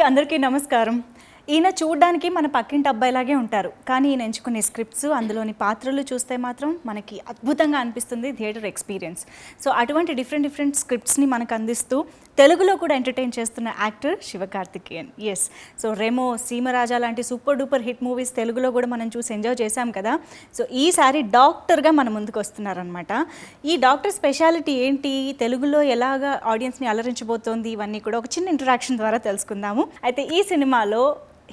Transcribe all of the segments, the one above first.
అందరికీ నమస్కారం. ఈయన చూడడానికి మన పక్కింటి అబ్బాయిలాగే ఉంటారు, కానీ ఈయన ఎంచుకునే స్క్రిప్ట్స్, అందులోని పాత్రలు చూస్తే మాత్రం మనకి అద్భుతంగా అనిపిస్తుంది థియేటర్ ఎక్స్పీరియన్స్. సో అటువంటి డిఫరెంట్ స్క్రిప్ట్స్ని మనకు అందిస్తూ తెలుగులో కూడా ఎంటర్టైన్ చేస్తున్న actor Sivakarthikeyan. Yes, so Remo, Seemaraja లాంటి సూపర్ డూపర్ హిట్ మూవీస్ తెలుగులో కూడా మనం చూసి ఎంజాయ్ చేశాం కదా. సో ఈసారి డాక్టర్గా మన ముందుకు వస్తున్నారనమాట. ఈ డాక్టర్ స్పెషాలిటీ ఏంటి, తెలుగులో ఎలాగా ఆడియన్స్ని అలరించబోతోంది, ఇవన్నీ కూడా ఒక చిన్న ఇంటరాక్షన్ ద్వారా తెలుసుకుందాము. అయితే ఈ సినిమాలో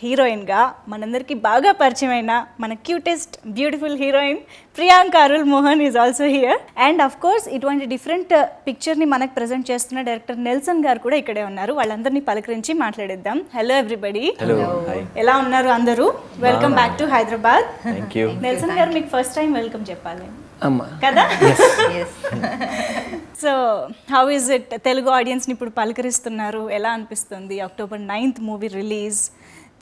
హీరోయిన్గా మనందరికీ బాగా పరిచయమైన మన cutest beautiful heroine Priyanka Arul Mohan is also here. And of course ఇటువంటి డిఫరెంట్ పిక్చర్ని మనకు ప్రజెంట్ చేస్తున్న డైరెక్టర్ నెల్సన్ గారు కూడా ఇక్కడే ఉన్నారు. వాళ్ళందరినీ పలకరించి మాట్లాడేద్దాం. హలో ఎవ్రీబడి, ఎలా ఉన్నారు అందరూ? Welcome back to Hyderabad. Nelson గారు, మీకు ఫస్ట్ టైం వెల్కమ్ చెప్పాలి కదా. So how is it, Telugu ఆడియన్స్ని ఇప్పుడు పలకరిస్తున్నారు, ఎలా అనిపిస్తుంది? October 9th movie release.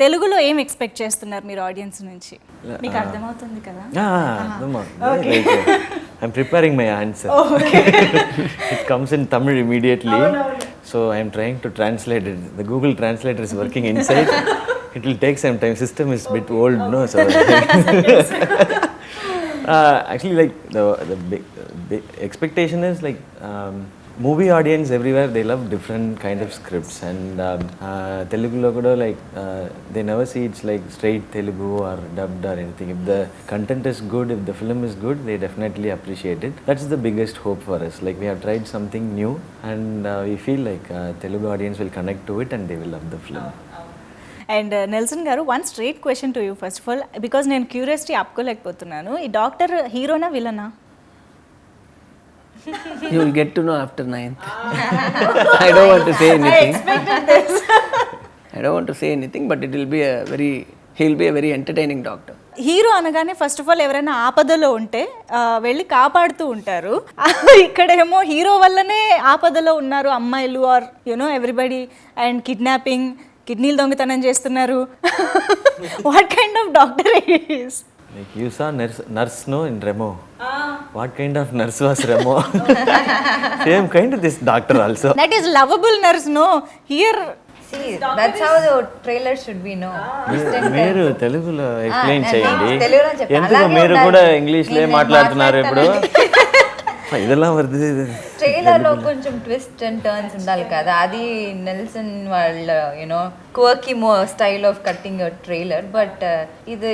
తెలుగులో ఏం ఎక్స్పెక్ట్ చేస్తున్నారు మీరు ఆడియన్స్ నుంచి? మీకు అర్థమవుతుంది కదా? I'm preparing my answer. It comes in Tamil immediately. So I'm trying to translate it. The Google Translator is working inside. It will take some time. System is a bit old, no? So actually, like the big expectation is like movie audience everywhere, they love different kind of scripts, and Telugu lo kuda like they never see it's like straight Telugu or dubbed or anything. If the content is good, if the film is good, they definitely appreciate it. That's the biggest hope for us. Like we have tried something new, and we feel like Telugu audience will connect to it and they will love the film. And Nelson గారు, one straight question to you first of all, because నేను curiosity ఆపుకోలేకపోతున్నాను. ఈ doctor హీరోనా విలనా? You will get to know after 9th. I don't want to say anything. I expected this. I don't want to say anything, but it will be he'll be a very entertaining doctor. Hero అనగానే first of all ఎవరైనా ఆపదలో ఉంటే వెళ్ళి కాపాడుతూ ఉంటారు. ఇక్కడేమో hero వల్లనే ఆపదలో ఉన్నారు అమ్మాయిలు, are you know everybody, and kidnapping, కిడ్నీలు దొంగతనం చేస్తున్నారు. What kind of doctor is? Like you saw nurse no in Remo. What kind of nurse was Remo? Same kind of this doctor also. That is lovable nurse, no? Here, see, that's how the trailer should be, no? మీరు తెలుగులో explain చేయండి. తెలుగులో చెప్పండి. ఎందుకు మీరు కూడా ఇంగ్లీష్లో మాట్లాడుతున్నారు ఇప్పుడు? ఇదెல்லாம் வருது. ట్రైలర్ లో కొంచెం ట్విస్ట్ అండ్ టర్న్స్ ఉండాలి కదా, అది నెల్సన్ వాళ్ళ you know quirky style of cutting trailer. But ఇది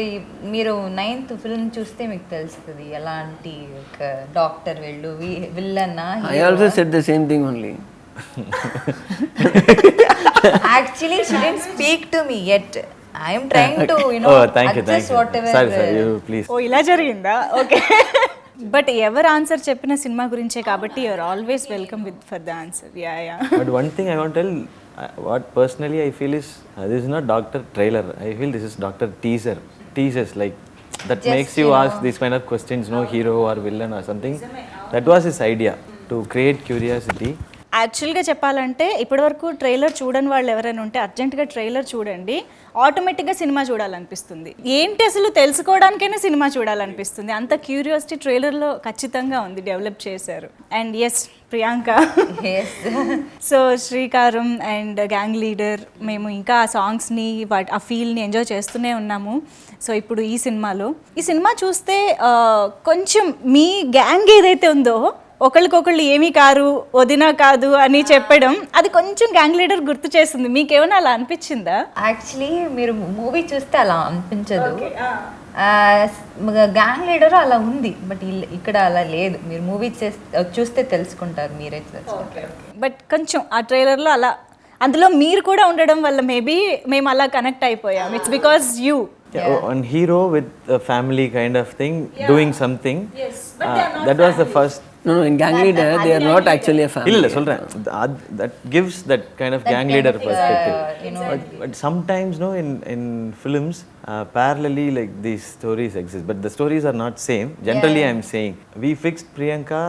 మీరు 9th ఫిల్మ్ చూస్తే మీకు తెలుస్తుంది ఎలాంటి ఒక డాక్టర్ వెళ్ళు villain. I also said the same thing only. Actually she didn't speak to me yet. I am trying to thank you. whatever. Sorry, you please. ఓ ఇలా జరిగిందా? ఓకే. బట్ ఎవరు ఆన్సర్ చెప్పిన సినిమా గురించే కాబట్టి you're always welcome with for the answer. Yeah But one thing I want to tell, what personally I feel is this is not doctor trailer. I feel this is doctor teasers like that just makes you ask these kind of questions, no hero or villain or something. That was his idea, to create curiosity. యాక్చువల్గా చెప్పాలంటే ఇప్పటివరకు trailer చూడని వాళ్ళు ఎవరైనా ఉంటే అర్జెంటుగా trailer చూడండి, ఆటోమేటిక్గా సినిమా చూడాలనిపిస్తుంది. ఏంటి అసలు తెలుసుకోవడానికైనా సినిమా చూడాలనిపిస్తుంది. అంత క్యూరియాసిటీ ట్రైలర్లో ఖచ్చితంగా ఉంది, డెవలప్ చేశారు. అండ్ ఎస్, ప్రియాంక, సో శ్రీకారం అండ్ గ్యాంగ్ లీడర్, మేము ఇంకా ఆ సాంగ్స్ని ఆ ఫీల్ని ఎంజాయ్ చేస్తూనే ఉన్నాము. సో ఇప్పుడు ఈ సినిమా చూస్తే కొంచెం మీ గ్యాంగ్ ఏదైతే ఉందో ఒకళ్ళకొకళ్ళు ఏమీ కారు, వదినా కాదు అని చెప్పడం, అది కొంచెం గ్యాంగ్ లీడర్ గుర్తు చేస్తుంది. మీకేమైనా అలా అనిపించిందా? యాక్చువల్లీ మీరు మూవీ చూస్తే అలా అనిపించదు. గ్యాంగ్ లీడర్ అలా ఉంది, బట్ ఇక్కడ అలా లేదు. మీరు మూవీ చూస్తే తెలుసుకుంటారు, మీరే తెలుసుకుంటారు. బట్ కొంచెం ఆ ట్రైలర్లో అలా, అందులో మీరు కూడా ఉండడం వల్ల మేబీ మేము అలా కనెక్ట్ అయిపోయాం. It's because you One hero with a family kind of thing, doing something. Yes, but that was the first. No, in gang leader they are not actually a family. illa solren that gives that kind of gang leader perspective. But sometimes no, in films parallelly like these stories exist, but the stories are not same. Generally I am saying we fixed Priyanka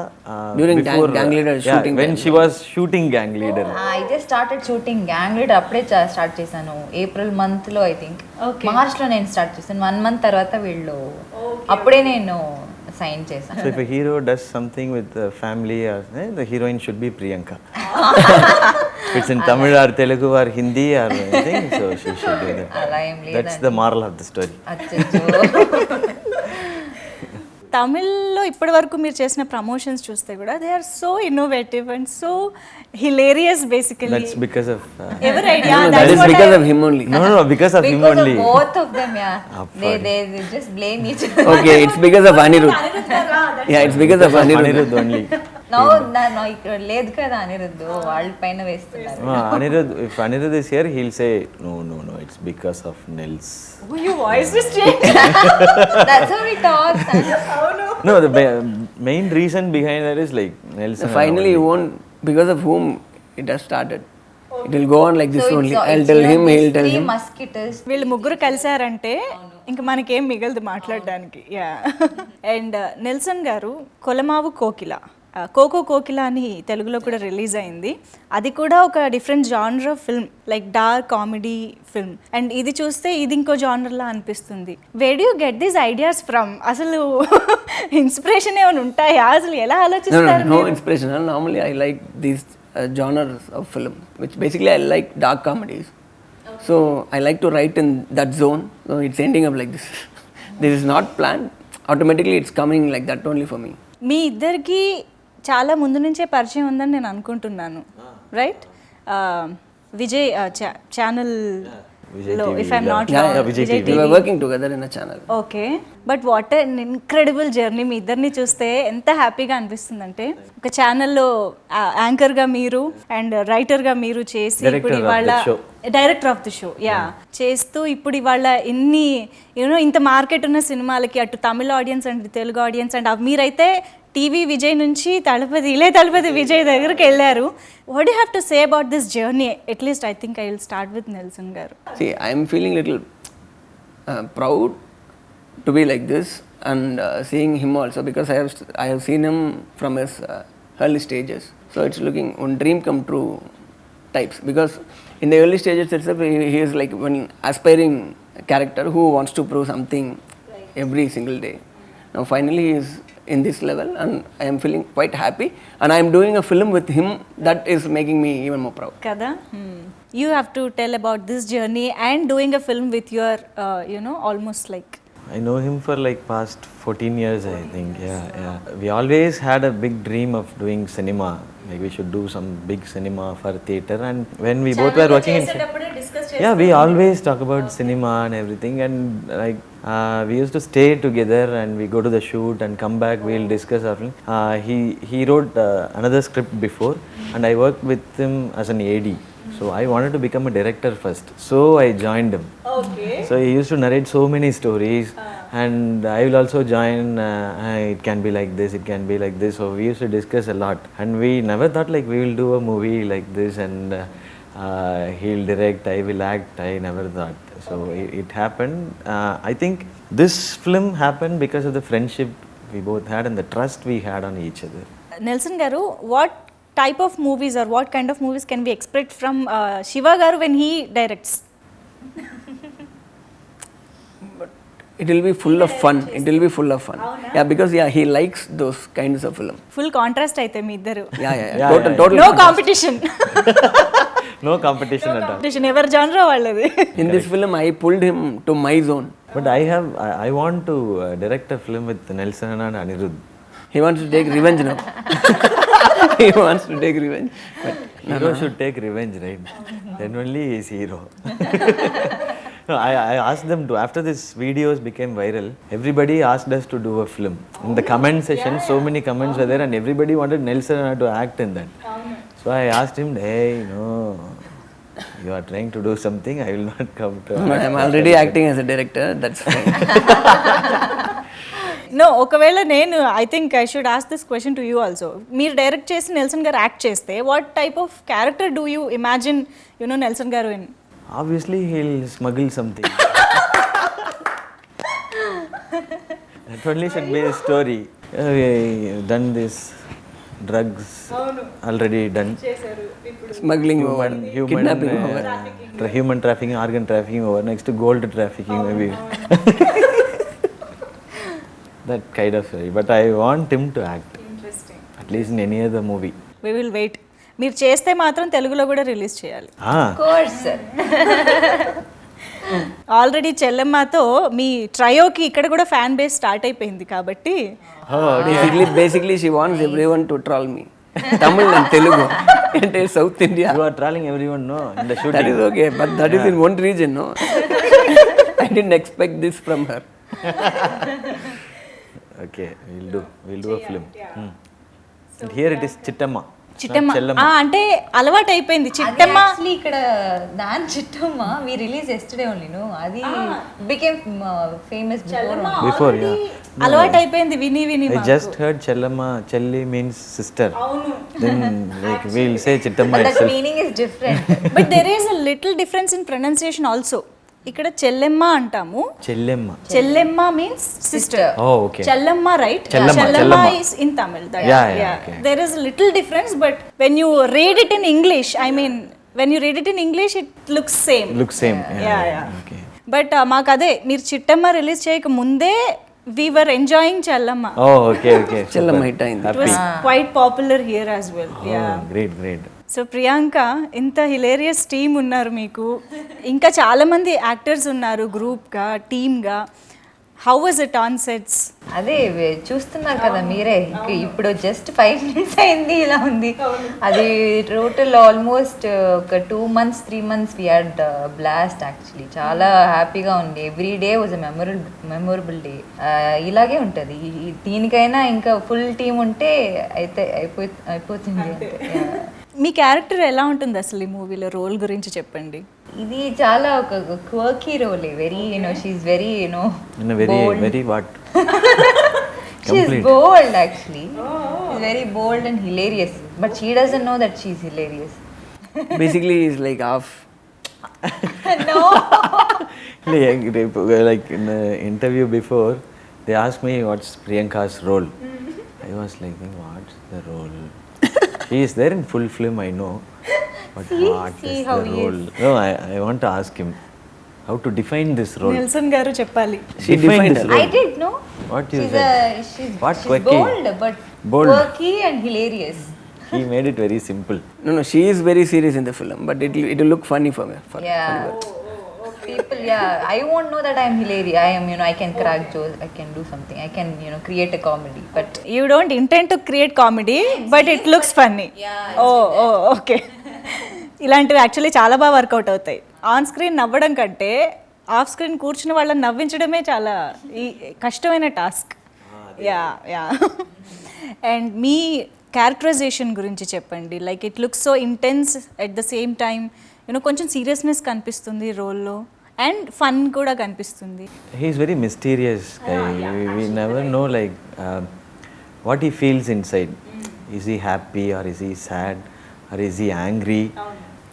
during before gang leader shooting, when she was shooting gang leader. I just started shooting gang leader appude start chesanu April month lo, I think March lo nenu start chesanu. 1 month tarvata veello appude nenu sign చేశాను. So if a hero does something with the family, the heroine should be Priyanka. if it's in Tamil or Telugu or Hindi or anything, so she should do that. అలా ఏం That's the moral of the story. అచ్చచ్చో. తమిళ్లో ఇప్పటి వరకు మీరు చేసిన promotions చూస్తే కూడా they are so innovative and so hilarious basically. That's because of. ఎవరి idea? That is because of him only. No, because of him Because only. of both of them, yeah. They just blame each other. Okay, it's because of Anirudh. Yeah, it's because of Anirudh. Anirudh only. No, ఇక్కడ లేదు కదా అనిరుద్ధు, వాళ్ళ పైన వేస్తున్నారు. Anirudh, if Anirudh is here, he'll say, no, it's because of Nels. Your voice is changed. That's how he talks. No, the main reason behind that is like Nelson. Finally, he won't, because of whom it has started. It will go on like this So only. it's- I'll it's, tell you know, him, these he'll tell three him. musketeers. వీళ్ళు ముగ్గురు కలిసారంటే ఇంకా మనకేం మిగలదు మాట్లాడడానికి. Yeah. And Nelson గారు కొలమావు కోకిల, cocoa కోకిల అని తెలుగులో కూడా రిలీజ్ అయింది. అది కూడా ఒక different genre film, like dark comedy film. And ఇది చూస్తే ఇది ఇంకో జానర్లా అనిపిస్తుంది. Where do you get these ideas from? అసలు ఇన్స్పిరేషన్ ఏమైనా ఉంటాయా? అసలు ఎలా ఆలోచిస్తారు? No inspiration. Normally, I like these genres of film, which basically I like dark comedies. So I like to write in that zone. So it's ending up like this. This is not planned. Automatically, it's coming like that only for me. మీ ఇద్దరికి చాలా ముందు నుంచే పరిచయం ఉందని నేను అనుకుంటున్నాను, right? Vijay channel లో, if I'm not wrong, Vijay Vijay We were working together in a channel. Okay. But what an incredible journey. మీ ఇద్దరిని చూస్తే ఎంత హ్యాపీగా అనిపిస్తుందంటే, ఒక ఛానల్లో యాంకర్గా మీరు అండ్ రైటర్గా మీరు చేసి ఇప్పుడు ఇవాళ director of the show, yeah, చేస్తూ ఇప్పుడు ఇవాళ ఇన్ని యూనో ఇంత మార్కెట్ ఉన్న సినిమాలకి అటు తమిళ audience and Telugu audience and మీరైతే టీవీ విజయ్ నుంచి తలపతి విజయ్ దగ్గరికి వెళ్ళారు. What you have to say about this journey? At least I think I will start with Nelson గారు. See, I am feeling little proud to be like this and seeing him also, because I have seen him from his early stages. So it's looking one dream come true types, because in the early stages itself he is like one aspiring character who wants to prove something every single day. Now finally he is in this level and I am feeling quite happy, and I am doing a film with him that is making me even more proud. కదా. You have to tell about this journey and doing a film with your you know almost like. I know him for like past 14 years, I think. Yeah. We always had a big dream of doing cinema. Like we should do some big cinema for theater. And when we both were working in, yeah, we always talk about cinema and everything. And like we used to stay together and we go to the shoot and come back. We'll discuss our film. He wrote another script before, and I worked with him as an AD. So I wanted to become a director first. So I joined him. Okay. So he used to narrate so many stories, and I will also join. It can be like this, it can be like this. So we used to discuss a lot, and we never thought like we will do a movie like this, and he'll direct, I will act. I never thought. So it happened. I think this film happened because of the friendship we both had and the trust we had on each other. Nelson గారు, what type of movies or what kind of movies can we expect from Shiva గారు when he directs? It will be full of fun. It will be full of fun. Yeah, because he likes those kinds of film. Full contrast అయితే మీ ఇద్దరు. Yeah. Total. No competition. No competition at all. Competition ఎవరి జానరా వాళ్ళది. In this film, I pulled him to my zone. But I want to direct a film with Nelson and Anirudh. He wants to take revenge now. He wants to take revenge. But Hero should take revenge, right? Then only he is hero. No, I asked them to, after this videos became viral, everybody asked us to do a film. In the comment section, so many comments were there and everybody wanted Nelson to act in that. So I asked him, hey, no, you are trying to do something, I will not come to no, I'm already acting as a director. That's fine. No, ఒకవేళ నేను I think I should ask this question to you also. మీరు direct చేసి Nelson గారు act చేస్తే what type of character do you imagine you know Nelson గారు in? Obviously, he'll smuggle something. That only should be a story. We done this, drugs already done. Smuggling over, kidnapping over. Human trafficking, organ trafficking over. Next to gold trafficking maybe. That kind of story. But I want him to act. Interesting. At least in any other movie. We will wait. మీరు చేస్తే మాత్రం తెలుగులో కూడా release చేయాలి. Course already చెల్లెమ్మతో మీ ట్రయోకి ఇక్కడ కూడా fan base start అయిపోయింది కాబట్టి Basically, she wants everyone to troll me. Tamil and Telugu. Entire South India. You are trolling everyone, no, in the That shooting. is okay, but that is in one region, no? I didn't expect this from her. Okay, we'll do a film. And here it is Chittamma. Chittamma not Chellamma. అంటే అలవాటు అయిపోయింది Chittamma. Actually ఇక్కడ దాని Chittamma we release yesterday only no అది became famous Before, yeah. అలవాటు అయిపోయింది విని విని I just heard Chellamma. Chelli means sister. Then like we'll say Chittamma that itself. Meaning is different. But there is a little difference in pronunciation also. ఇక్కడ చెల్లెమ్మ అంటాము, Chellamma. Chellemma means sister. Oh, okay. Chellamma right? Chellamma, Chellamma Chellamma. is in Tamil. Yeah, okay. There is a little difference, but when you read it in English, I mean, when you read it in English, it looks same. Looks same. Yeah. Okay. But మాకు అదే మీరు Chittamma release చేయక ముందే we were enjoying Chellamma. Oh, okay. Chellamma Super. hit అయింది. It was quite popular here as well. Yeah. Oh, great. So Priyanka, ఇంత hilarious team ఉన్నారు మీకు, ఇంకా చాలామంది యాక్టర్స్ ఉన్నారు గ్రూప్గా, టీమ్గా. How was it on sets? అదే చూస్తున్నారు కదా మీరే, ఇప్పుడు జస్ట్ 5 minutes అయింది ఇలా ఉంది. అది టోటల్ ఆల్మోస్ట్ ఒక 2 months 3 months we had blast. Actually చాలా హ్యాపీగా ఉంది. Every day was memorable day. ఇలాగే ఉంటుంది. దీనికైనా ఇంకా ఫుల్ టీమ్ ఉంటే అయితే అయిపోతుంది అంటే. మీ క్యారెక్టర్ ఎలా ఉంటుంది అసలు ఈ మూవీలో? రోల్ గురించి చెప్పండి. ఇది చాలా ఒక quirky role. Very she's very In a very what? She's Complete. Bold actually. She's very bold and hilarious, but she doesn't know that she's hilarious. Basically, it's like half. Like in the interview before, they asked me what's Priyanka's role. I was like, what's the role? She is there in full film, I know. But what see is how the he role? No, I want to ask him how to define this role. Nelson గారు చెప్పాలి. She Define defined this her. role. I did know. What you she's said? What she's quirky? bold, but Bold. quirky and hilarious. He made it very simple. No, she is very serious in the film, but it will look funny for me. Yeah. People, I won't know that I'm hilarious. I am, I can crack jokes. I can do something. I can, create a comedy. But you don't intent to create comedy, but it looks funny. Okay. ఇలాంటివి actually చాలా బాగా work out అవుతాయి. On screen నవ్వడం కంటే off screen కూర్చుని వాళ్ళని నవ్వించడమే చాలా కష్టమైన టాస్క్. యా. అండ్ మీ క్యారెక్టరైజేషన్ గురించి చెప్పండి. Like it looks so intense at the same time, కొంచెం సీరియస్నెస్ కనిపిస్తుంది రోల్లో, అండ్ ఫన్ కూడా కనిపిస్తుంది. He's very mysterious guy. We never know like what he feels inside. Is he happy or is he sad or is he angry?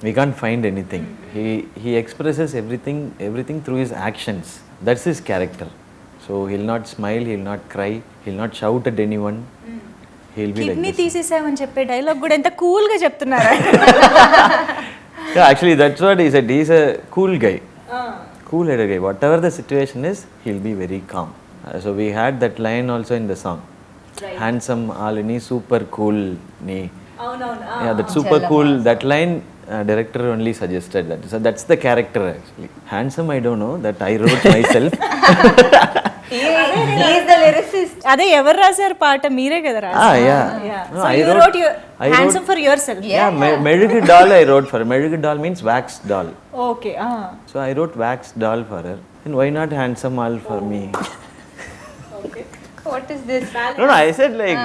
We can't find anything. He expresses everything through his actions. That's his character. So he'll not smile, he'll not cry, he'll not shout at anyone. He'll be like kidney this. తీసేసామని చెప్పే dialogue కూడా ఎంత కూల్గా చెప్తున్నారా? Yeah, actually that's what he said. He's a cool guy. Cool-headed guy. Whatever the situation is, he'll be very calm. So we had that line also in the song. Handsome, Alini, super cool, ni. Yeah, that super cool. That line, director only suggested that. So that's the character actually. Handsome, I don't know. That I wrote myself. he is the lyricist. అదే ఎవరు రాశారు పాట? మీరే కదా రాశారు. Yeah. No, so I you wrote- wrote your I wrote- handsome for your self. Yeah, Melugu doll I wrote for her. Melugu doll means wax doll. Okay. So I wrote wax doll for her. And why not handsome all for me? What is this? No, I said like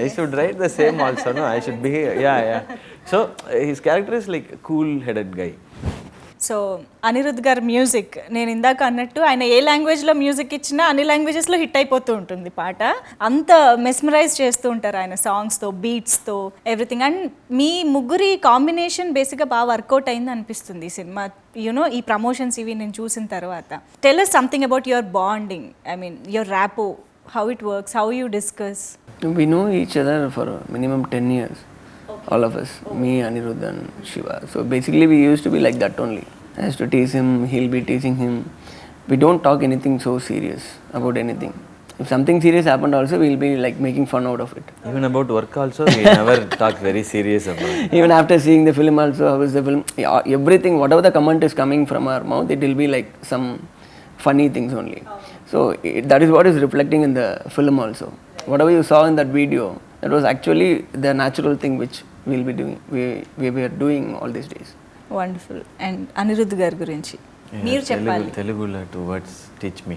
I should write the same also. No, I should be yeah. So his character is like a cool-headed guy. So Anirudh గారి music, నేను ఇందాక అన్నట్టు ఆయన ఏ లాంగ్వేజ్లో music ఇచ్చినా అన్ని లాంగ్వేజెస్లో hit అయిపోతూ ఉంటుంది పాట. అంత మెస్మరైజ్ చేస్తూ ఉంటారు ఆయన సాంగ్స్తో, బీట్స్తో, ఎవ్రీథింగ్. అండ్ మీ ముగ్గురి కాంబినేషన్ బేసిక్గా బాగా వర్కౌట్ అయింది అనిపిస్తుంది ఈ సినిమా. ఈ ప్రమోషన్స్ ఇవి నేను చూసిన తర్వాత. Tell us something about your bonding, I mean your rapport, how it works, how you discuss. We know each other for minimum 10 years. All of us, me, Anirudh and Shiva. So basically we used to be like that only. I used to tease him, he'll be teasing him. We don't talk anything so serious about anything. If something serious happened also, we'll be like making fun out of it. Even about work also, we never talk very serious about it. Even after seeing the film also, how is the film? Yeah, everything, whatever the comment is coming from our mouth, it will be like some funny things only. So that is what is reflecting in the film also. Whatever you saw in that video, that was actually the natural thing which we'll be doing. We were doing all these days. Wonderful. And Anirudh గారి గురించి మీరు చెప్పాలి. Telugulo two words, teach me.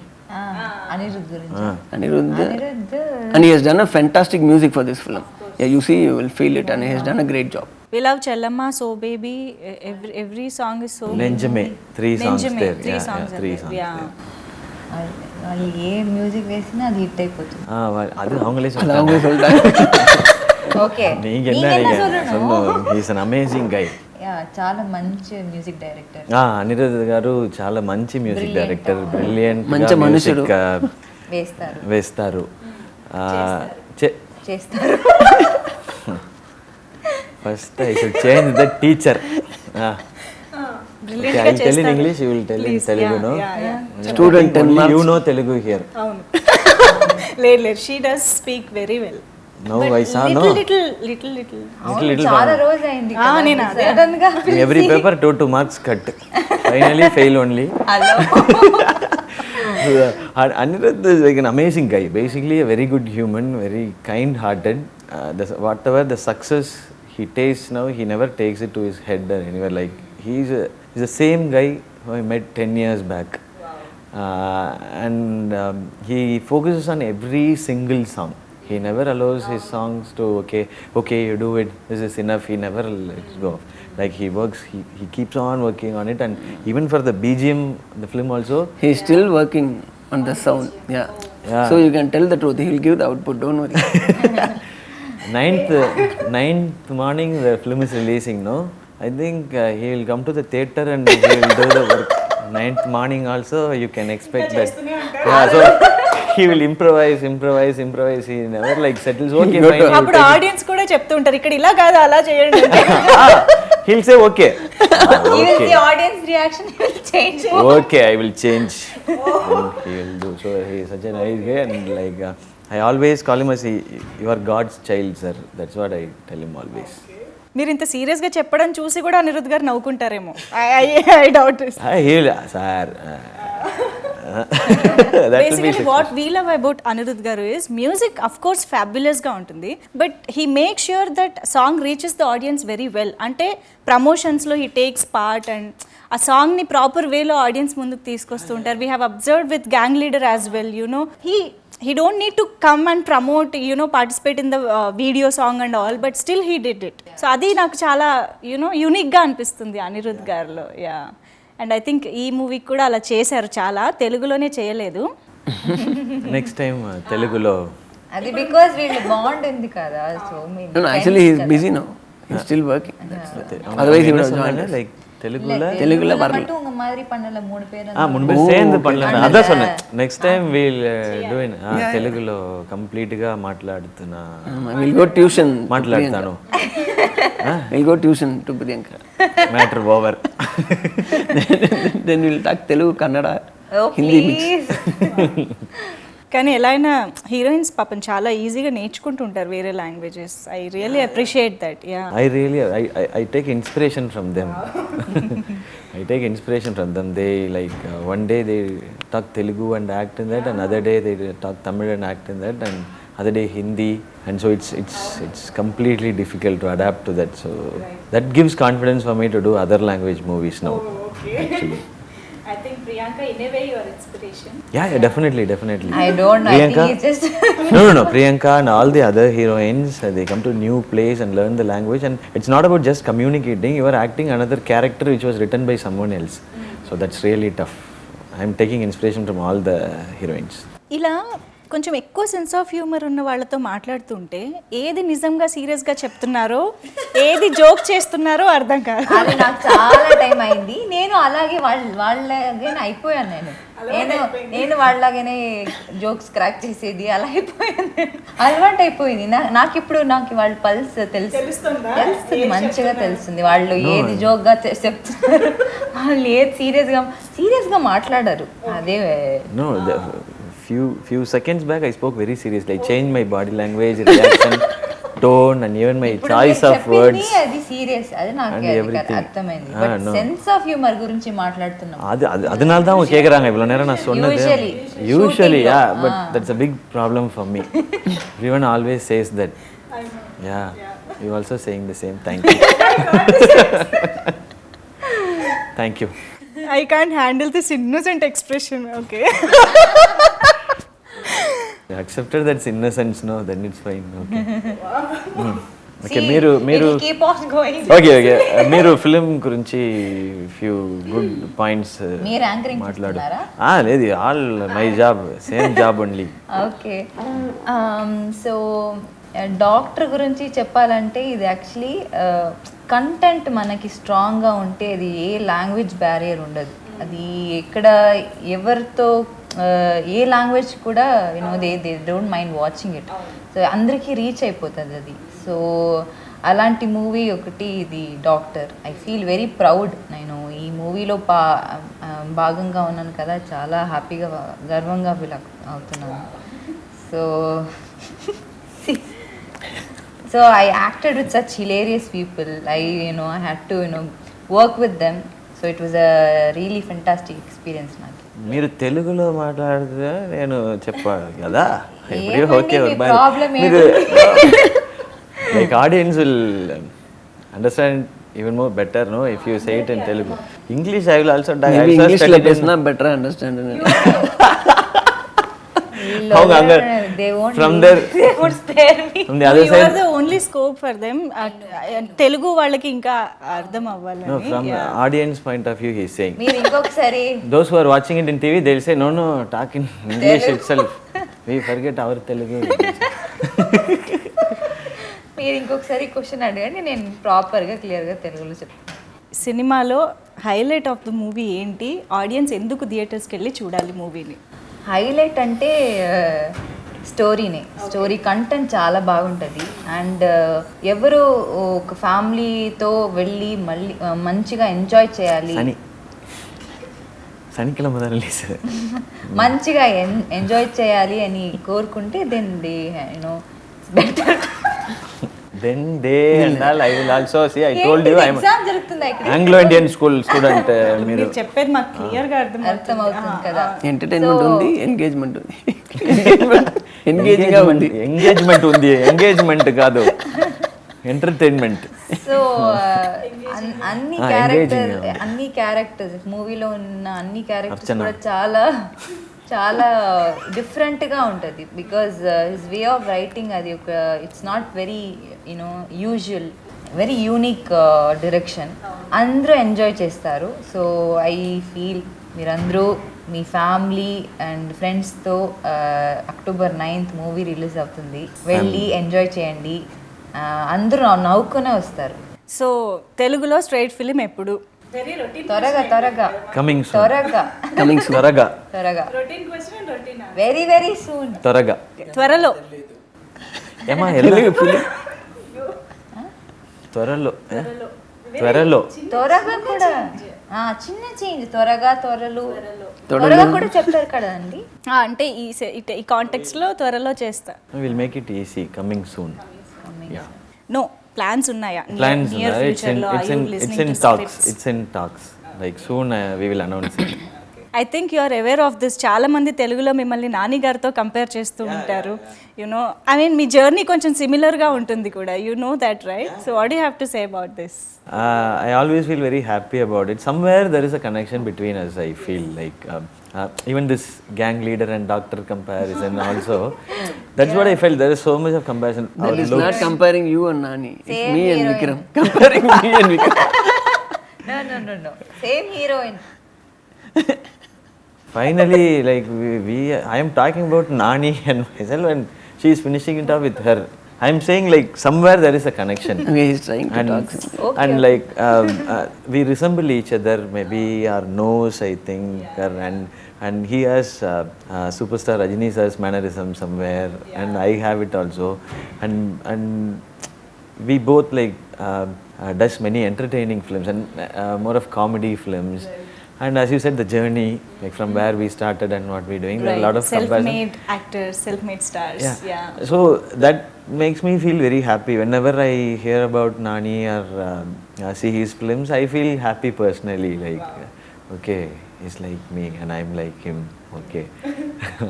Anirudh గురించి. Anirudh, Anirudh and he has done a fantastic music for this film. Yeah, you see, you will feel it, and he has done a great job. We love Chellama, So Baby, every song is so Nenjame, 3 songs Nenjame, there. 3 Yeah, songs yeah, are 3 there. songs Yeah. there. వాళ్ళు ఏ music వేసినా అది hit అయిపోతుంది. அது அவங்களே அது சொல்றாங்க. அவங்க சொல்லிட்டாங்க. ఓకే நீங்க என்ன சொல்லணும்? He is an amazing guy. చాలా మంచి మ్యూజిక్ డైరెక్టర్. అనిరుద్ధ్ గారు చాలా మంచి మ్యూజిక్ డైరెక్టర్, బ్రిలియంట్ మంచి మనుషుడు. వేస్తారు చేస్తారు. First I should change the teacher. Brilliant I గా will tell in చేస్తారు. English, you will tell in Telugu, no? Student 10 Only marks. you know Telugu here. అవును. లేదు she does speak very well. No, I saw, no. అవును, చాలా రోజు అయింది నేను అదే. సడన్ గా Every paper 2 marks cut. Finally fail only. Hello. Anirudh is like an amazing guy. Basically a very good human, very kind-hearted. Whatever the success he tastes now, he never takes it to his head or anywhere. Like he's the same guy who I met 10 years back. And he focuses on every single song. He never allows his songs to okay you do it, this is enough. He never lets go. Like he works, he keeps on working on it, and even for the BGM the film also He is still working on the sound. Yeah. So you can tell the truth. He will give the output. Don't worry. 9th morning the film is releasing, no? I think he will come to the theater and he will do the work. 9th morning also you can expect that. Yeah, so he will improvise. He never like settles. Okay, fine. you అప్పుడు take it. Audience కూడా చెప్తూ ఉంటారు ఇక్కడ ఇలా కాదు అలా చేయండి. He'll say okay. Even the audience reaction will change. Okay, I will change. Then he will do. So he is such a nice guy, and like I always call him as you are God's child, sir. That's what I tell him always. మీరు ఇంత serious గా చెప్పడం చూసి కూడా అనిరుద్ధ్ గారు నవ్వుకుంటారేమో. I doubt this. He'll sir. That will be basically what we love about Anirudh గారు is music of course fabulous గా ఉంటుంది, but he make sure that song reaches the audience very well. అంటే ప్రమోషన్స్ లో హీ టేక్స్ పార్ట్ అండ్ ఆ song ని proper వేలో audience ముందుకు తీసుకొస్తూ ఉంటారు. We have observed with Gang Leader as well, you know he don't need to come and promote, you know, participate in the video song and all, but still he did it. So adi నాకు చాలా unique గా అనిపిస్తుంది అనిరుద్ధ్ గారిలో. Yeah, and I think ఈ movie కూడా అలా చేశారు, చాలా తెలుగులోనే చేయలేదు. next time Telugulo. అది బికాజ్ వీళ్ళు బాండ్ ఉంది కదా. So No, actually he is busy now. He is still working. Otherwise he would have joined us. Like Telugulo. தெலுங்குல வரல. மட்டும் உங்க மாதிரி பண்ணல 3 பேர். முன்பு சேர்ந்து பண்ணலாம். அதான் சொன்னேன், next time we'll do it. తెలుగులో కంప్లీట్ గా మాట్లాడుతున్నా. We'll go tuition. మాట్లాడతాను. We'll go tuition to Priyanka. Matter over. Then we'll talk Telugu, Kannada, Oh Hindi mix. please. కానీ ఎలా అయినా హీరోయిన్స్ పాపం చాలా ఈజీగా నేర్చుకుంటుంటారు వేరే languages. I really appreciate that. Yeah, I take inspiration from them. I take inspiration from them. They like one day they talk Telugu and act in that, and other day they talk Tamil and act in that, and other day Hindi, and so it's completely difficult to adapt to that. So that gives confidence for me to do other language movies now. Actually, I think Priyanka in a way your inspiration. yeah, definitely. I don't know. I think it's just No. Priyanka and all the other heroines, they come to a new place and learn the language, and it's not about just communicating. You are acting another character which was written by someone else. So that's really tough. I'm taking inspiration from all the heroines. ఇలా కొంచెం ఎక్కువ sense of humour ఉన్న వాళ్ళతో మాట్లాడుతుంటే ఏది నిజంగా సీరియస్గా చెప్తున్నారో ఏది జోక్ చేస్తున్నారో అర్థం కాదు. అది నాకు చాలా టైం అయింది. నేను అలాగే వాళ్ళలాగానే అయిపోయాను. నేను వాళ్ళలాగానే జోక్స్ క్రాక్ చేసేది అలా అయిపోయాను. అలవాటు అయిపోయింది నాకు. ఇప్పుడు నాకు వాళ్ళ పల్స్ తెలుస్తుంది, మంచిగా తెలుస్తుంది. వాళ్ళు ఏది జోక్గా చెప్తున్నారు, వాళ్ళు ఏది సీరియస్గా మాట్లాడరు. అదే No, few seconds back I spoke very seriously. I changed my body language, reaction, tone, and even my ఇప్పుడు choice మీరు of చెప్పింది words. అది సీరియస్, అది నాకు And అది everything. அர்த்தమైంది. Ah, but no. Sense of humour Kurinji மாట్లాడుతున్నాం. அதனால தான் அவங்க கேட்குறாங்க இவ்வளோ நேரம் நான் சொன்னது. Usually, usually shooting yeah, lo. but that's a big problem for me. Everyone always says that. Yeah, you also saying the same. Thank you. Thank you. I can't handle this innocent expression. Okay. I accepted that's innocence, no, then it's fine. Okay. Okay, See, మీరు it will keep on going. Okay మీరు film గురించి few good points మీరు anchoring మాట్లాడు. చేస్తున్నారా? లేదు, all my job, same job only. Okay, so doctor గురించి చెప్పాలంటే ఇది యాక్చువల్లీ కంటెంట్ మనకి స్ట్రాంగ్గా ఉంటే అది ఏ లాంగ్వేజ్ బ్యారియర్ ఉండదు. అది ఎక్కడ ఎవరితో ఏ లాంగ్వేజ్ కూడా you know they don't mind watching it. So అందరికీ రీచ్ అయిపోతుంది అది. సో అలాంటి మూవీ ఒకటి ఇది doctor. I feel very proud. నేను ఈ మూవీలో భాగంగా ఉన్నాను కదా, చాలా హ్యాపీగా గర్వంగా ఫీల్ అవుతున్నాను. So I acted with such hilarious people. I had to work with them. So it was a really fantastic experience నాకు. మీరు తెలుగులో మాట్లాడితే నేను చెప్పాను కదా, ఏమండి ఓకే మీ problem మీరు like audience will understand even more better, no, if you say it in Telugu. English I will also die. Maybe English like is not better understand. They won't From leave. there, They would spare me. from the other You are side, the only scope for them. Telugu వాళ్ళకి ఇంకా అర్థం అవ్వాలని. no, from the audience point of view he is saying. మీరు ఇంకొకసారి Those who are watching it in TV, they'll say, no, talk in English itself. We forget our Telugu. మీరు ఇంకొకసారి question అడగండి, నేను ప్రాపర్గా క్లియర్గా తెలుగులో చెప్తాను. సినిమాలో హైలైట్ ఆఫ్ ద మూవీ ఏంటి? ఆడియన్స్ ఎందుకు థియేటర్స్కి వెళ్ళి చూడాలి మూవీని? హైలైట్ అంటే స్టోరీ కంటెంట్ చాలా బాగుంటుంది. అండ్ ఎవరు ఒక ఫ్యామిలీతో వెళ్ళి మళ్ళీ మంచిగా ఎంజాయ్ చేయాలి, சனிக்கிழமை தான் ரிலீஸ். మంచిగా ఎంజాయ్ చేయాలి అని కోరుకుంటే then they better. Then they and all, I will also see. I told you I am exam జరుగుతుంది ఇక్కడ. Anglo-Indian school student. మీరు చెప్పేది మాకు క్లియర్గా అర్థమవుతుంది కదా. ఎంటర్టైన్మెంట్ ఉంది, ఎంగేజ్మెంట్ ఉంది. ఎంగేజింగ్ ఉంది. ఎంగేజ్మెంట్ ఉంది, ఎంగేజ్మెంట్ కాదు, ఎంటర్టైన్మెంట్. సో అన్ని క్యారెక్టర్స్ మూవీలో ఉన్న అన్ని క్యారెక్టర్స్ కూడా చాలా చాలా డిఫరెంట్గా ఉంటుంది. Because his way of writing అది ఒక it's not very usual, very unique direction. అందరూ ఎంజాయ్ చేస్తారు. సో ఐ ఫీల్ మీరందరూ మీ ఫ్యామిలీ అండ్ ఫ్రెండ్స్తో అక్టోబర్ 9th మూవీ రిలీజ్ అవుతుంది, వెళ్ళి ఎంజాయ్ చేయండి. అందరూ నవ్వుకునే వస్తారు. సో తెలుగులో స్ట్రైట్ ఫిలిం ఎప్పుడు? త్వరగా కమింగ్ సూన్, త్వరగా త్వరగా వెరీ వెరీ సూన్. త్వరలో ఏమా ఎల్లు త్వరలో త్వరగా కూడా చిన్న చేంజ్. త్వరగా కూడా చెప్తారు కదండి. అంటే ఈ కాంటెక్స్లో త్వరలో చేస్తా. Will make it easy. Coming soon. No plans ఉన్నాయా? Plans, నియర్ ఫ్యూచర్లో it's in talks. Like soon we will announce it. I think you are aware of this. చాలా మంది తెలుగులో మిమ్మల్ని నాని గారితో కంపేర్ చేస్తూ ఉంటారు. ఐ మీన్ మీ జర్నీ కొంచెం సిమిలర్గా ఉంటుంది కూడా. You know that, right? So what you have to say about this? I always feel very happy about it. Somewhere there is a connection between us, I feel like. Even this gang leader and doctor comparison also, that's what I felt. There is so much of comparison. That is not comparing you and Nani. It's Same me and heroine. Vikram. Comparing me and Vikram. No. Same heroine. Finally, like I am talking about Nani and myself, and she is finishing it off with her. I am saying like somewhere there is a connection. Okay, he's trying to talk. And like we resemble each other. Maybe our nose, I think, and he has superstar Rajini sir's mannerism somewhere, and I have it also. And we both like does many entertaining films and more of comedy films. And as you said, the journey, like from where we started and what we're doing, there are a lot of comparison. Self-made actors, self-made stars. Yeah. So that makes me feel very happy. Whenever I hear about Nani or see his films, I feel happy personally. Like, okay, he's like me and I'm like him. Okay.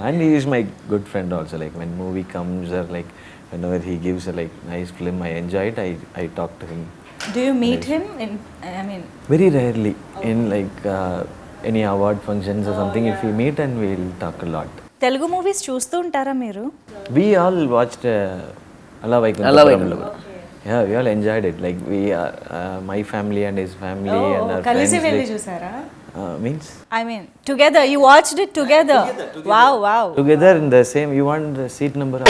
And he is my good friend also. Like when movie comes or like whenever he gives a like nice film, I enjoy it. I talk to him. Do you meet him in, I mean, Very rarely in like any award functions or something. If we meet and we'll talk a lot. Telugu movies చూస్తూ ఉంటారా మీరు? We all watched Alla Alla Vaikunthapuramu. Vaikunthapuramu. Yeah, we all enjoyed it. Like we, my family and his family and our కలిసి friends. వెళ్ళి like, చూసారా? Means I mean, together. You watched it together. Wow, wow. together in the same. You want the seat number?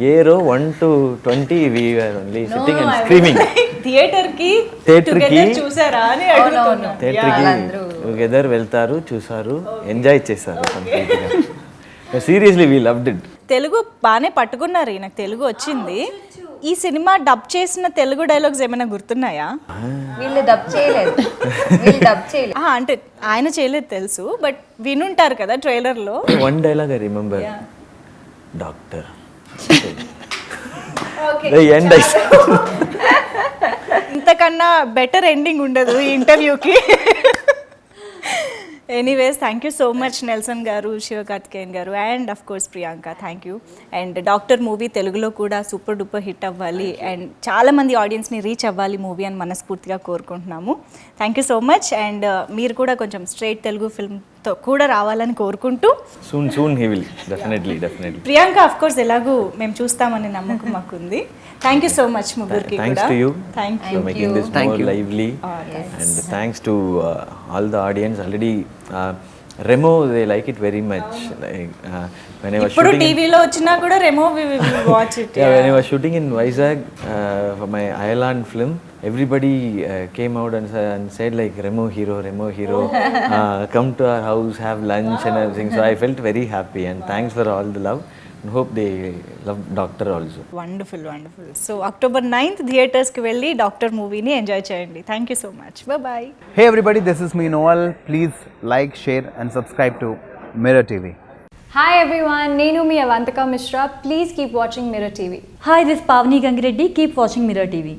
A row 1 to 20. We were only sitting and screaming. Theatre కి Theatre కి- together చూసారా అని అడుగుతున్నా. Theatre కి together వెళ్తారు, చూసారు, enjoy చేశారు కంప్లీట్గా. Seriously we loved it. Telugu బాగానే పట్టుకున్నారు, నాకు తెలుగు వచ్చింది. ఈ సినిమా డబ్ చేసిన తెలుగు డైలాగ్స్ ఏమైనా గుర్తున్నాయా? వీళ్ళు డబ్ చేయలేదు. అంటే ఆయన చేయలేదు తెలుసు, బట్ వినుంటారు కదా ట్రైలర్ లో. One dialogue I remember, doctor. ఇంతకన్నా బెటర్ ఎండింగ్ ఉండదు ఈ ఇంటర్వ్యూకి. Anyways, thank you so much Nelson గారు, శివకార్తికేయన్ గారు, and of course Priyanka. Thank you. And doctor movie తెలుగులో కూడా సూపర్ డూపర్ హిట్ అవ్వాలి అండ్ చాలామంది ఆడియన్స్ని రీచ్ అవ్వాలి మూవీ అని మనస్ఫూర్తిగా కోరుకుంటున్నాము. Thank you so much. And మీరు కూడా కొంచెం స్ట్రైట్ తెలుగు ఫిల్మ్తో కూడా రావాలని కోరుకుంటూ, soon he will definitely. Priyanka of course ఎలాగూ మేము చూస్తామనే నమ్మకం మాకుంది. థ్యాంక్ యూ సో మచ్ ముగ్గురికి Thanks కూడా. to you thank for making this more lively. And thanks to all the audience already. Remo, they like it very much. Like when I was ఇప్పుడు shooting. టీవీలో వచ్చినా కూడా Remo watch it. Yeah, when I was shooting in Vizag for my Ireland film, everybody came out and said like Remo hero, come to our house, have lunch and everything. So I felt very happy and thanks for all the love. And hope they love Doctor also. Wonderful. So October 9th థియేటర్స్కి వెళ్ళి doctor మూవీని enjoy చేయండి. Thank you so much. Bye. Hey everybody, this is me Noel. Please like, share and subscribe to Mirror TV. Hi everyone, Nenu mi Avantika Mishra. Please keep watching Mirror TV. Hi, this is Pavni Gangireddy. Keep watching Mirror TV.